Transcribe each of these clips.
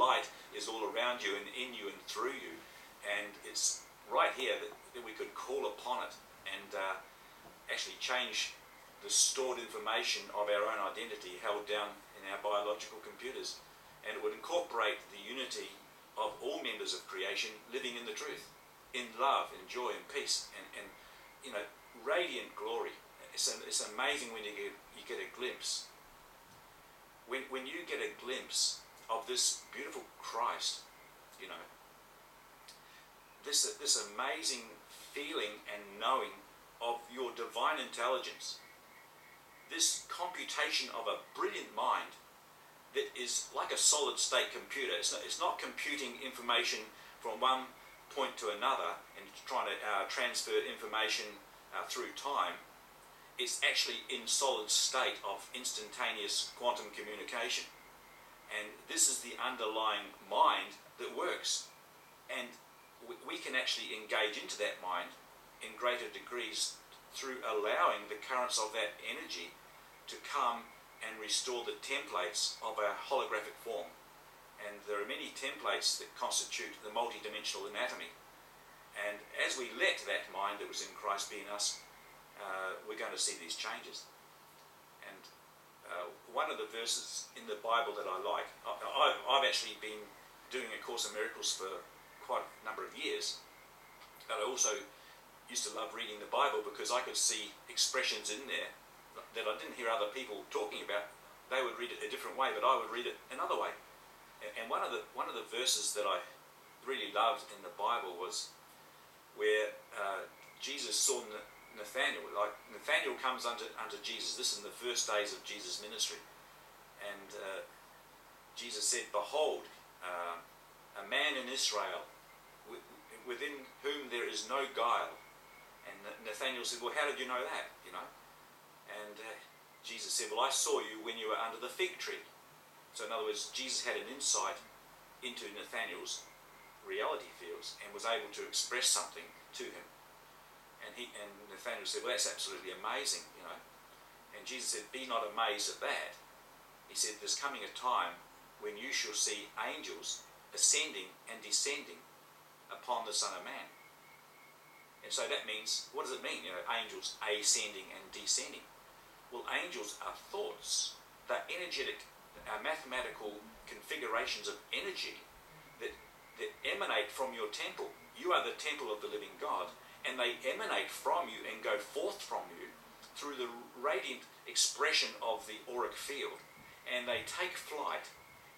light is all around you and in you and through you. And it's right here that we could call upon it and actually change the stored information of our own identity held down in our biological computers. And it would incorporate the unity of all members of creation living in the truth, in love, in joy, and peace, and you know, radiant glory. It's amazing when you get a glimpse. When you get a glimpse of this beautiful Christ, you know, this amazing feeling and knowing of your divine intelligence, this computation of a brilliant mind that is like a solid state computer. It's not computing information from one point to another and trying to transfer information through time. It's actually in solid state of instantaneous quantum communication. And this is the underlying mind that works. And we can actually engage into that mind in greater degrees through allowing the currents of that energy to come and restore the templates of our holographic form. And there are many templates that constitute the multidimensional anatomy. And as we let that mind that was in Christ be in us, we're going to see these changes. And one of the verses in the Bible that I like, I've actually been doing A Course in Miracles for quite a number of years, but I also used to love reading the Bible because I could see expressions in there that I didn't hear other people talking about. They would read it a different way, but I would read it another way. And one of the verses that I really loved in the Bible was where Jesus saw Nathaniel. Like Nathaniel comes unto Jesus. This is in the first days of Jesus' ministry, and Jesus said, "Behold, a man in Israel, within whom there is no guile." And Nathaniel said, "Well, how did you know that? You know?" And Jesus said, "Well, I saw you when you were under the fig tree." So in other words, Jesus had an insight into Nathaniel's reality fields and was able to express something to him. And Nathaniel said, "Well, that's absolutely amazing, you know." And Jesus said, "Be not amazed at that." He said, "There's coming a time when you shall see angels ascending and descending upon the Son of Man." And so that means, what does it mean? You know, angels ascending and descending. Well, angels are thoughts. They're energetic, mathematical configurations of energy that emanate from your temple. You are the temple of the living God, and they emanate from you and go forth from you through the radiant expression of the auric field, and they take flight,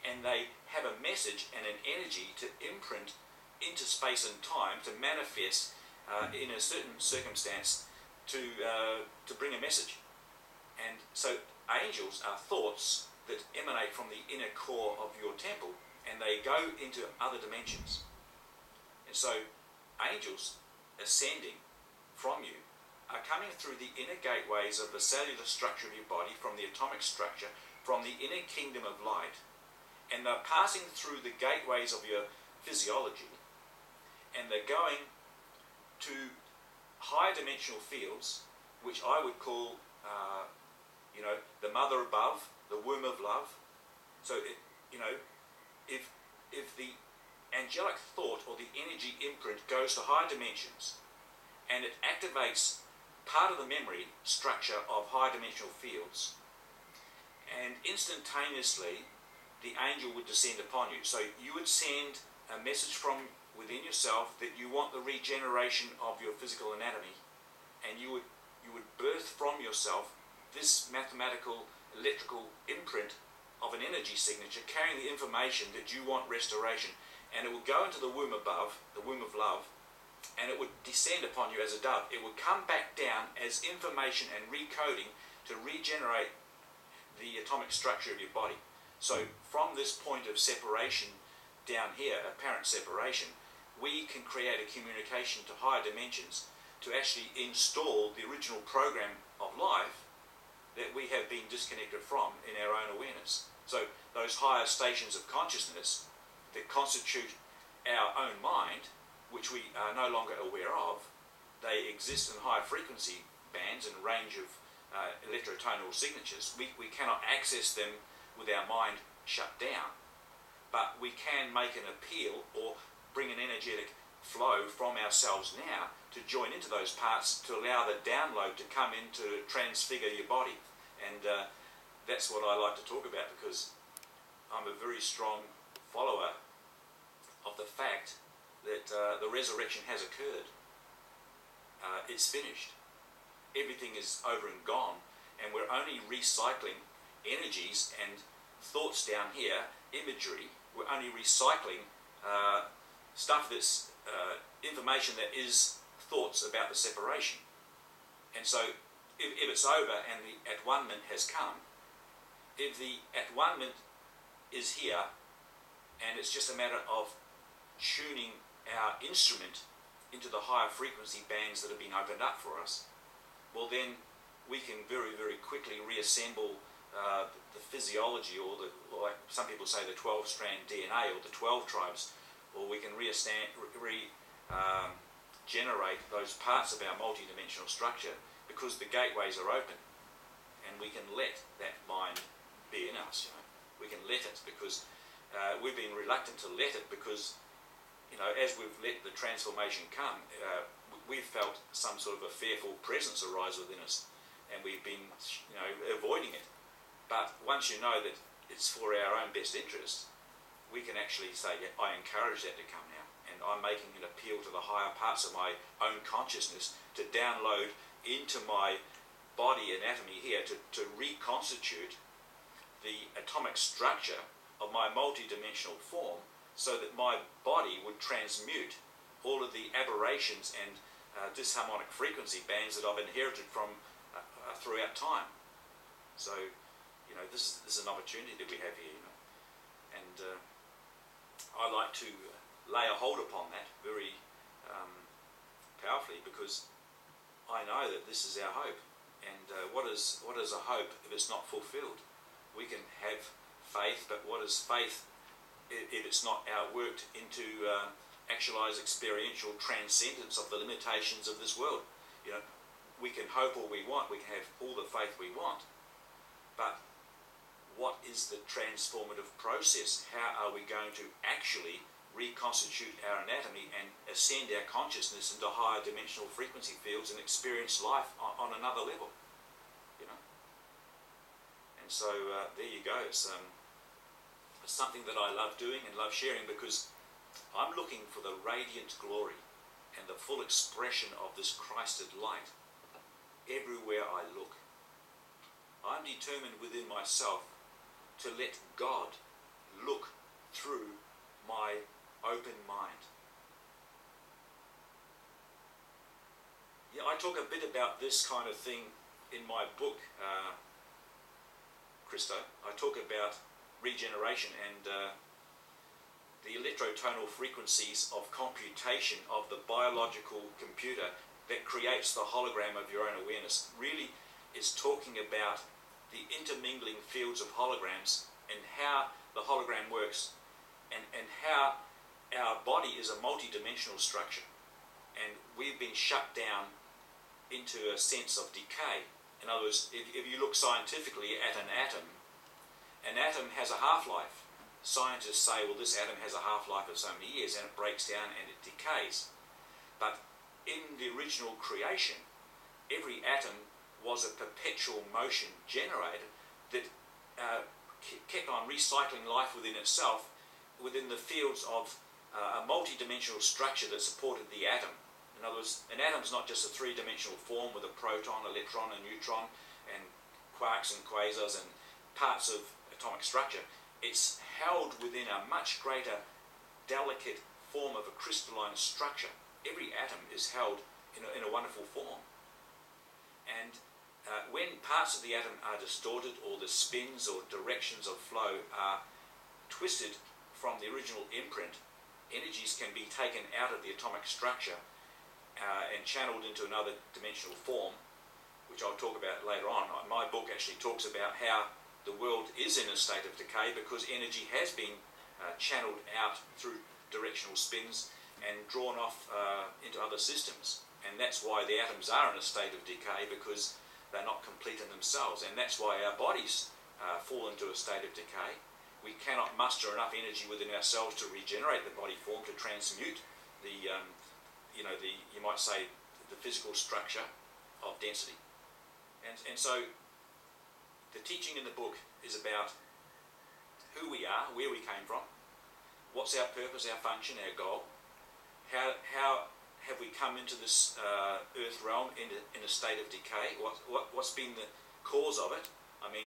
and they have a message and an energy to imprint into space and time to manifest in a certain circumstance to bring a message. And so angels are thoughts that emanate from the inner core of your temple, and they go into other dimensions. And so angels ascending from you are coming through the inner gateways of the cellular structure of your body, from the atomic structure, from the inner kingdom of light, and they're passing through the gateways of your physiology, and they're going to higher dimensional fields, which I would call the mother above, the womb of love. So if the angelic thought or the energy imprint goes to higher dimensions and it activates part of the memory structure of higher dimensional fields, and instantaneously the angel would descend upon you. So you would send a message from within yourself that you want the regeneration of your physical anatomy, and you would birth from yourself this mathematical electrical imprint of an energy signature carrying the information that you want restoration, and it will go into the womb above, the womb of love, and it would descend upon you as a dove. It would come back down as information and recoding to regenerate the atomic structure of your body. So from this point of separation down here, apparent separation, we can create a communication to higher dimensions to actually install the original program of life that we have been disconnected from in our own awareness. So those higher stations of consciousness that constitute our own mind, which we are no longer aware of, they exist in higher frequency bands and range of electrotonal signatures. We cannot access them with our mind shut down, but we we can make an appeal or bring an energetic flow from ourselves now to join into those parts to allow the download to come in to transfigure your body. And that's what I like to talk about, because I'm a very strong follower of the fact that the resurrection has occurred. It's finished. Everything is over and gone, and we're only recycling energies and thoughts down here, imagery. We're only recycling stuff that's information that is thoughts about the separation. And so if it's over and the at-one-ment has come, if the at-one-ment is here and it's just a matter of tuning our instrument into the higher frequency bands that have been opened up for us, well then we can very, very quickly reassemble the physiology, or like some people say, the 12-strand DNA, or the 12 tribes, or we can generate those parts of our multi-dimensional structure, because the gateways are open, and we can let that mind be in us. We can let it, because we've been reluctant to let it, because as we've let the transformation come, we've felt some sort of a fearful presence arise within us, and we've been avoiding it. But once you know that it's for our own best interest, we can actually say, yeah, I encourage that to come now, and I'm making an appeal to the higher parts of my own consciousness to download into my body anatomy here to reconstitute the atomic structure of my multi-dimensional form, so that my body would transmute all of the aberrations and disharmonic frequency bands that I've inherited from throughout time. So, this is an opportunity that we have here, and I like to lay a hold upon that very powerfully, because I know that this is our hope. And what is a hope if it's not fulfilled? We can have faith, but what is faith if it's not outworked into actualized experiential transcendence of the limitations of this world? We can hope all we want, we can have all the faith we want, but what is the transformative process? How are we going to actually reconstitute our anatomy and ascend our consciousness into higher dimensional frequency fields and experience life on another level? And so there you go. It's something that I love doing and love sharing, because I'm looking for the radiant glory and the full expression of this Christed light everywhere I look. I'm determined within myself to let God look through my open mind. Yeah, I talk a bit about this kind of thing in my book, Christo. I talk about regeneration and the electrotonal frequencies of computation of the biological computer that creates the hologram of your own awareness. Really, it's talking about the intermingling fields of holograms and how the hologram works, and how our body is a multi-dimensional structure, and we've been shut down into a sense of decay. In other words, if you look scientifically at an atom has a half-life. Scientists say, well, this atom has a half-life of so many years, and it breaks down and it decays. But in the original creation, every atom was a perpetual motion generator that kept on recycling life within itself, within the fields of a multi-dimensional structure that supported the atom. In other words, an atom's not just a three-dimensional form with a proton, electron, and neutron, and quarks and quasars and parts of atomic structure. It's held within a much greater, delicate form of a crystalline structure. Every atom is held in a wonderful form. And when parts of the atom are distorted, or the spins or directions of flow are twisted from the original imprint, energies can be taken out of the atomic structure and channeled into another dimensional form, which I'll talk about later on. My book actually talks about how the world is in a state of decay because energy has been channeled out through directional spins and drawn off into other systems. And that's why the atoms are in a state of decay, because they're not complete in themselves. And that's why our bodies fall into a state of decay. we cannot muster enough energy within ourselves to regenerate the body form, to transmute the, you might say, the physical structure of density. And so the teaching in the book is about who we are, where we came from, what's our purpose, our function, our goal, how have we come into this earth realm in a state of decay, what's been the cause of it. I mean,